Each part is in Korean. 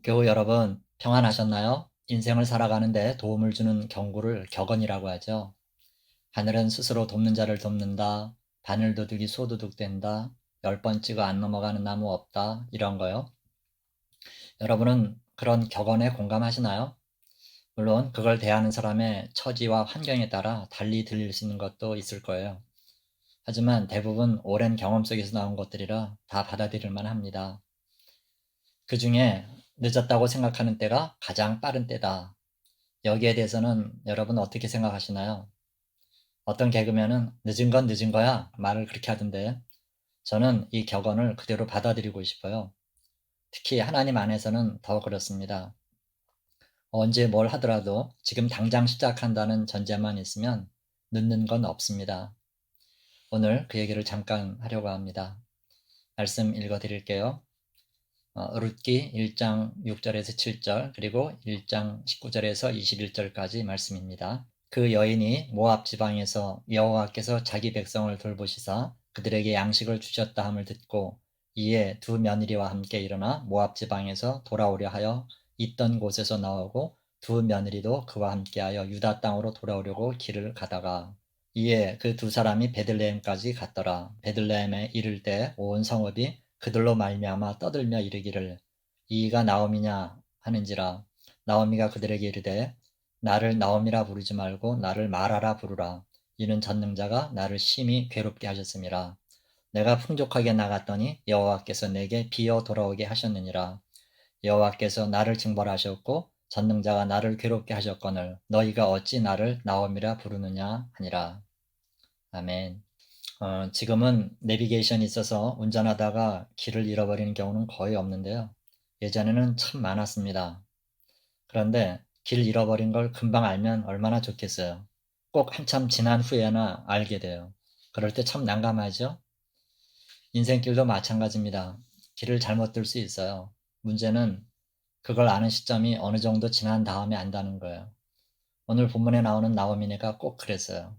교우 여러분, 평안하셨나요? 인생을 살아가는데 도움을 주는 경구를 격언이라고 하죠. 하늘은 스스로 돕는 자를 돕는다. 바늘도둑이 소도둑 된다. 10번 찍어 안 넘어가는 나무 없다. 이런 거요. 여러분은 그런 격언에 공감하시나요? 물론 그걸 대하는 사람의 처지와 환경에 따라 달리 들릴 수 있는 것도 있을 거예요. 하지만 대부분 오랜 경험 속에서 나온 것들이라 다 받아들일 만합니다. 그 중에 늦었다고 생각하는 때가 가장 빠른 때다. 여기에 대해서는 여러분 어떻게 생각하시나요? 어떤 개그맨은 늦은 건 늦은 거야 말을 그렇게 하던데 저는 이 격언을 그대로 받아들이고 싶어요. 특히 하나님 안에서는 더 그렇습니다. 언제 뭘 하더라도 지금 당장 시작한다는 전제만 있으면 늦는 건 없습니다. 오늘 그 얘기를 잠깐 하려고 합니다. 말씀 읽어 드릴게요. 룻기 1장 6절에서 7절 그리고 1장 19절에서 21절까지 말씀입니다. 그 여인이 모압 지방에서 여호와께서 자기 백성을 돌보시사 그들에게 양식을 주셨다 함을 듣고 이에 두 며느리와 함께 일어나 모압 지방에서 돌아오려 하여 있던 곳에서 나오고 두 며느리도 그와 함께하여 유다 땅으로 돌아오려고 길을 가다가 이에 그 두 사람이 베들레헴까지 갔더라. 베들레헴에 이를 때 온 성읍이 그들로 말미암아 떠들며 이르기를 이가 나옴이냐 하는지라. 나오미가 그들에게 이르되 나를 나옴이라 부르지 말고 나를 마라라 부르라. 이는 전능자가 나를 심히 괴롭게 하셨음이라. 내가 풍족하게 나갔더니 여호와께서 내게 비어 돌아오게 하셨느니라. 여호와께서 나를 징벌하셨고 전능자가 나를 괴롭게 하셨거늘 너희가 어찌 나를 나옴이라 부르느냐 하니라. 아멘. 지금은 내비게이션이 있어서 운전하다가 길을 잃어버리는 경우는 거의 없는데요. 예전에는 참 많았습니다. 그런데 길 잃어버린 걸 금방 알면 얼마나 좋겠어요. 꼭 한참 지난 후에나 알게 돼요. 그럴 때 참 난감하죠? 인생길도 마찬가지입니다. 길을 잘못 들 수 있어요. 문제는 그걸 아는 시점이 어느 정도 지난 다음에 안다는 거예요. 오늘 본문에 나오는 나오미네가 꼭 그랬어요.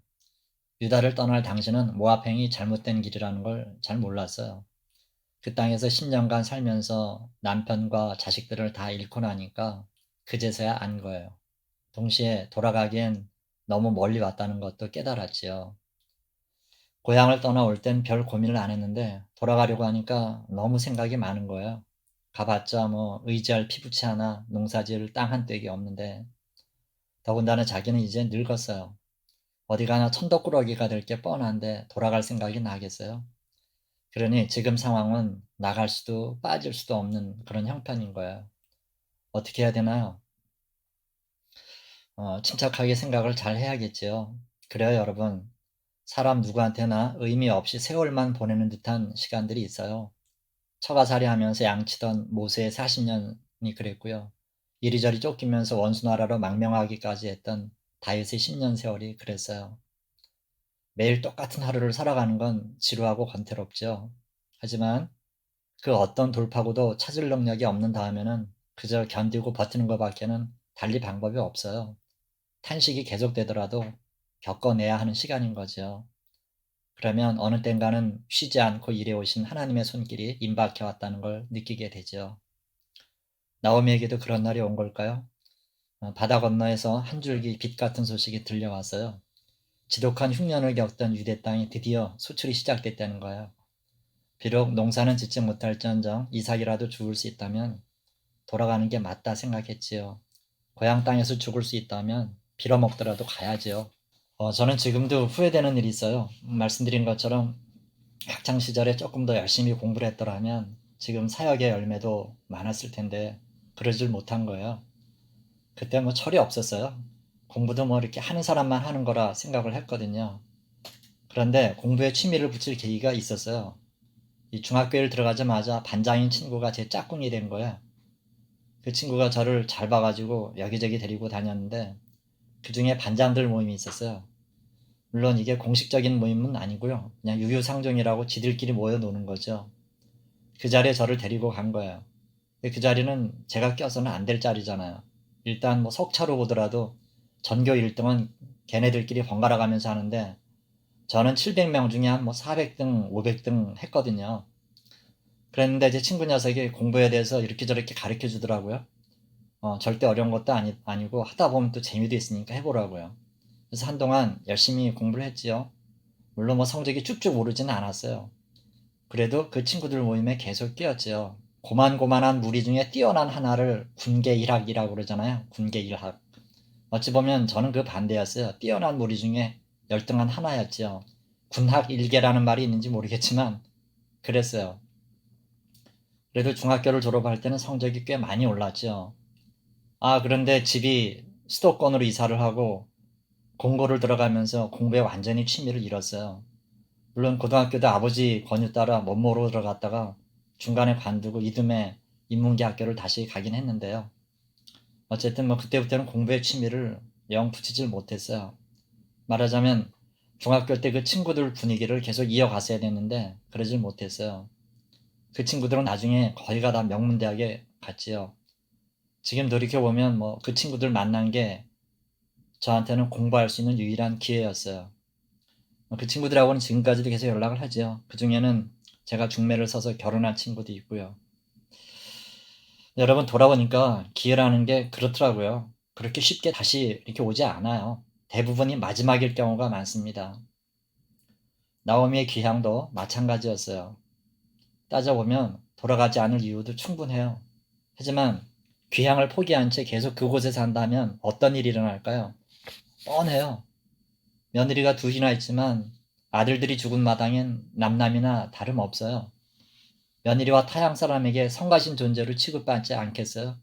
유다를 떠날 당신은 모압행이 잘못된 길이라는 걸 잘 몰랐어요. 그 땅에서 10년간 살면서 남편과 자식들을 다 잃고 나니까 그제서야 안 거예요. 동시에 돌아가기엔 너무 멀리 왔다는 것도 깨달았지요. 고향을 떠나올 땐 별 고민을 안 했는데 돌아가려고 하니까 너무 생각이 많은 거예요. 가봤자 뭐 의지할 피부치 하나 농사지을 땅 한 떼기 없는데 더군다나 자기는 이제 늙었어요. 어디 가나 천덕꾸러기가 될 게 뻔한데 돌아갈 생각이 나겠어요? 그러니 지금 상황은 나갈 수도 빠질 수도 없는 그런 형편인 거예요. 어떻게 해야 되나요? 침착하게 생각을 잘 해야겠지요. 그래요, 여러분. 사람 누구한테나 의미 없이 세월만 보내는 듯한 시간들이 있어요. 처가살이 하면서 양치던 모세의 40년이 그랬고요. 이리저리 쫓기면서 원수나라로 망명하기까지 했던 다윗의 10년 세월이 그랬어요. 매일 똑같은 하루를 살아가는 건 지루하고 권태롭죠. 하지만 그 어떤 돌파구도 찾을 능력이 없는 다음에는 그저 견디고 버티는 것밖에는 달리 방법이 없어요. 탄식이 계속되더라도 겪어내야 하는 시간인 거죠. 그러면 어느 땐가는 쉬지 않고 일해오신 하나님의 손길이 임박해 왔다는 걸 느끼게 되죠. 나오미에게도 그런 날이 온 걸까요? 바다 건너에서 한 줄기 빛 같은 소식이 들려왔어요. 지독한 흉년을 겪던 유대 땅이 드디어 수출이 시작됐다는 거예요. 비록 농사는 짓지 못할지언정 이삭이라도 죽을 수 있다면 돌아가는 게 맞다 생각했지요. 고향 땅에서 죽을 수 있다면 빌어먹더라도 가야지요. 저는 지금도 후회되는 일이 있어요. 말씀드린 것처럼 학창 시절에 조금 더 열심히 공부를 했더라면 지금 사역의 열매도 많았을 텐데 그러질 못한 거예요. 그때 뭐 철이 없었어요. 공부도 뭐 이렇게 하는 사람만 하는 거라 생각을 했거든요. 그런데 공부에 취미를 붙일 계기가 있었어요. 이 중학교를 들어가자마자 반장인 친구가 제 짝꿍이 된 거예요. 그 친구가 저를 잘 봐가지고 여기저기 데리고 다녔는데 그중에 반장들 모임이 있었어요. 물론 이게 공식적인 모임은 아니고요. 그냥 유유상종이라고 지들끼리 모여 노는 거죠. 그 자리에 저를 데리고 간 거예요. 근데 그 자리는 제가 껴서는 안 될 자리잖아요. 일단 뭐 석차로 보더라도 전교 1등은 걔네들끼리 번갈아 가면서 하는데 저는 700명 중에 한 뭐 400등, 500등 했거든요. 그랬는데 제 친구 녀석이 공부에 대해서 이렇게 저렇게 가르쳐 주더라고요. 절대 어려운 것도 아니고 하다 보면 또 재미도 있으니까 해보라고요. 그래서 한동안 열심히 공부를 했지요. 물론 뭐 성적이 쭉쭉 오르지는 않았어요. 그래도 그 친구들 모임에 계속 끼었지요. 고만고만한 무리 중에 뛰어난 하나를 군계일학이라고 그러잖아요. 군계일학. 어찌 보면 저는 그 반대였어요. 뛰어난 무리 중에 열등한 하나였지요. 군학 일계라는 말이 있는지 모르겠지만 그랬어요. 그래도 중학교를 졸업할 때는 성적이 꽤 많이 올랐죠. 그런데 집이 수도권으로 이사를 하고 공고를 들어가면서 공부에 완전히 취미를 잃었어요. 물론 고등학교도 아버지 권유 따라 멋모로 들어갔다가 중간에 관두고 이듬해 인문계 학교를 다시 가긴 했는데요. 어쨌든 뭐 그때부터는 공부에 취미를 영 붙이질 못했어요. 말하자면 중학교 때 그 친구들 분위기를 계속 이어갔어야 됐는데 그러질 못했어요. 그 친구들은 나중에 거의가 다 명문대학에 갔지요. 지금 돌이켜보면 뭐 그 친구들 만난 게 저한테는 공부할 수 있는 유일한 기회였어요. 그 친구들하고는 지금까지도 계속 연락을 하죠. 그 중에는 제가 중매를 서서 결혼한 친구도 있고요. 여러분 돌아보니까 기회라는 게 그렇더라고요. 그렇게 쉽게 다시 이렇게 오지 않아요. 대부분이 마지막일 경우가 많습니다. 나오미의 귀향도 마찬가지였어요. 따져보면 돌아가지 않을 이유도 충분해요. 하지만 귀향을 포기한 채 계속 그곳에 산다면 어떤 일이 일어날까요? 뻔해요. 며느리가 둘이나 있지만 아들들이 죽은 마당엔 남남이나 다름없어요. 며느리와 타양 사람에게 성가신 존재로 취급받지 않겠어요?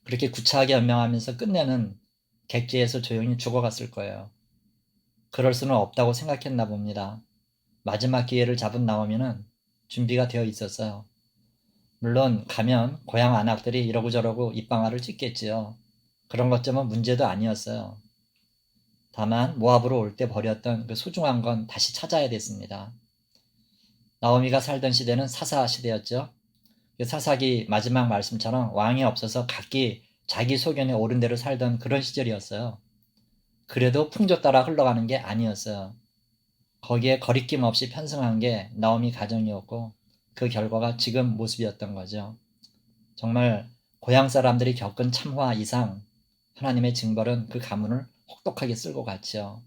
그렇게 구차하게 연명하면서 끝내는 객지에서 조용히 죽어갔을 거예요. 그럴 수는 없다고 생각했나 봅니다. 마지막 기회를 잡은 나오미는 준비가 되어 있었어요. 물론 가면 고향 안악들이 이러고 저러고 입방아를 찍겠지요. 그런 것쯤은 문제도 아니었어요. 다만 모압으로 올 때 버렸던 그 소중한 건 다시 찾아야 됐습니다. 나오미가 살던 시대는 사사 시대였죠. 그 사사기 마지막 말씀처럼 왕이 없어서 각기 자기 소견에 옳은 대로 살던 그런 시절이었어요. 그래도 풍조 따라 흘러가는 게 아니었어요. 거기에 거리낌 없이 편승한 게 나오미 가정이었고 그 결과가 지금 모습이었던 거죠. 정말 고향 사람들이 겪은 참화 이상 하나님의 징벌은 그 가문을 혹독하게 쓸고 갔죠.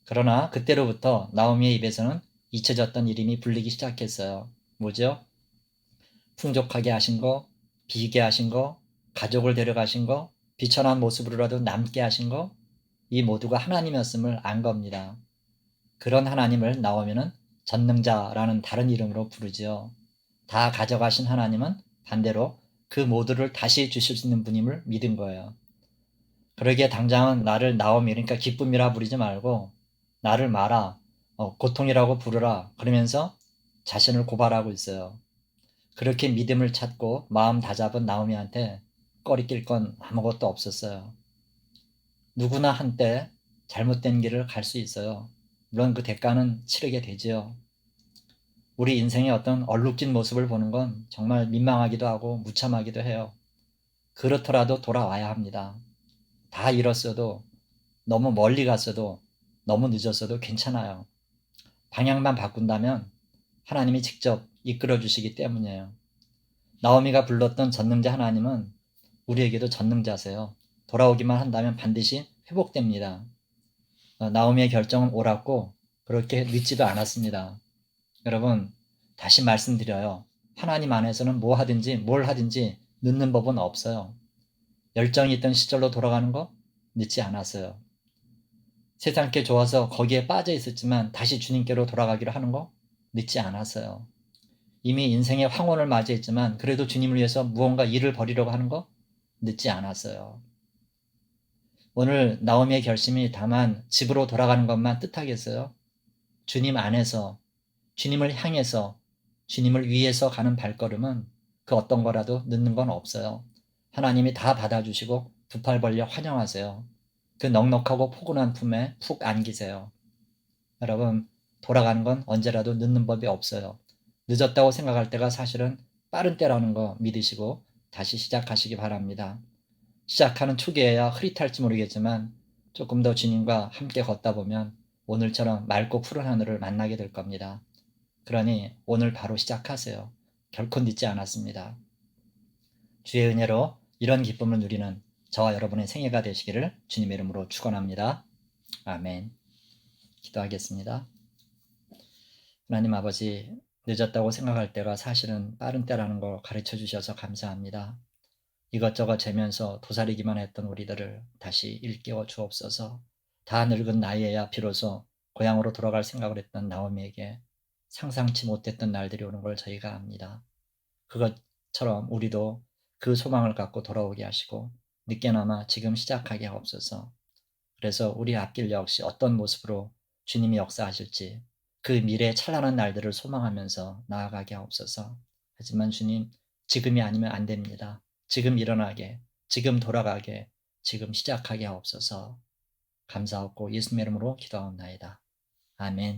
그러나 그때로부터 나오미의 입에서는 잊혀졌던 이름이 불리기 시작했어요. 뭐죠? 풍족하게 하신 거, 비게 하신 거, 가족을 데려가신 거, 비천한 모습으로라도 남게 하신 거, 이 모두가 하나님이었음을 안 겁니다. 그런 하나님을 나오면은 전능자라는 다른 이름으로 부르지요. 다 가져가신 하나님은 반대로 그 모두를 다시 주실 수 있는 분임을 믿은 거예요. 그러기에 당장은 나를 나오미, 그러니까 기쁨이라 부르지 말고 나를 마라, 고통이라고 부르라 그러면서 자신을 고발하고 있어요. 그렇게 믿음을 찾고 마음 다잡은 나오미한테 꺼리낄 건 아무것도 없었어요. 누구나 한때 잘못된 길을 갈 수 있어요. 물론 그 대가는 치르게 되지요. 우리 인생의 어떤 얼룩진 모습을 보는 건 정말 민망하기도 하고 무참하기도 해요. 그렇더라도 돌아와야 합니다. 다 잃었어도, 너무 멀리 갔어도, 너무 늦었어도 괜찮아요. 방향만 바꾼다면 하나님이 직접 이끌어 주시기 때문이에요. 나오미가 불렀던 전능자 하나님은 우리에게도 전능자세요. 돌아오기만 한다면 반드시 회복됩니다. 나오미의 결정은 옳았고 그렇게 늦지도 않았습니다. 여러분, 다시 말씀드려요. 하나님 안에서는 뭐 하든지 뭘 하든지 늦는 법은 없어요. 열정이 있던 시절로 돌아가는 거 늦지 않았어요. 세상께 좋아서 거기에 빠져 있었지만 다시 주님께로 돌아가기로 하는 거 늦지 않았어요. 이미 인생의 황혼을 맞이했지만 그래도 주님을 위해서 무언가 일을 벌이려고 하는 거 늦지 않았어요. 오늘 나오미의 결심이 다만 집으로 돌아가는 것만 뜻하겠어요? 주님 안에서, 주님을 향해서, 주님을 위해서 가는 발걸음은 그 어떤 거라도 늦는 건 없어요. 하나님이 다 받아주시고 두 팔 벌려 환영하세요. 그 넉넉하고 포근한 품에 푹 안기세요. 여러분, 돌아가는 건 언제라도 늦는 법이 없어요. 늦었다고 생각할 때가 사실은 빠른 때라는 거 믿으시고 다시 시작하시기 바랍니다. 시작하는 초기에야 흐릿할지 모르겠지만 조금 더 주님과 함께 걷다 보면 오늘처럼 맑고 푸른 하늘을 만나게 될 겁니다. 그러니 오늘 바로 시작하세요. 결코 늦지 않았습니다. 주의 은혜로 이런 기쁨을 누리는 저와 여러분의 생애가 되시기를 주님의 이름으로 축원합니다. 아멘. 기도하겠습니다. 하나님 아버지, 늦었다고 생각할 때가 사실은 빠른 때라는 걸 가르쳐 주셔서 감사합니다. 이것저것 재면서 도사리기만 했던 우리들을 다시 일깨워 주옵소서. 다 늙은 나이에야 비로소 고향으로 돌아갈 생각을 했던 나오미에게 상상치 못했던 날들이 오는 걸 저희가 압니다. 그것처럼 우리도 그 소망을 갖고 돌아오게 하시고 늦게나마 지금 시작하게 하옵소서. 그래서 우리 앞길 역시 어떤 모습으로 주님이 역사하실지 그 미래의 찬란한 날들을 소망하면서 나아가게 하옵소서. 하지만 주님, 지금이 아니면 안 됩니다. 지금 일어나게, 지금 돌아가게, 지금 시작하게 하옵소서. 감사하고 예수님의 이름으로 기도하옵나이다. 아멘.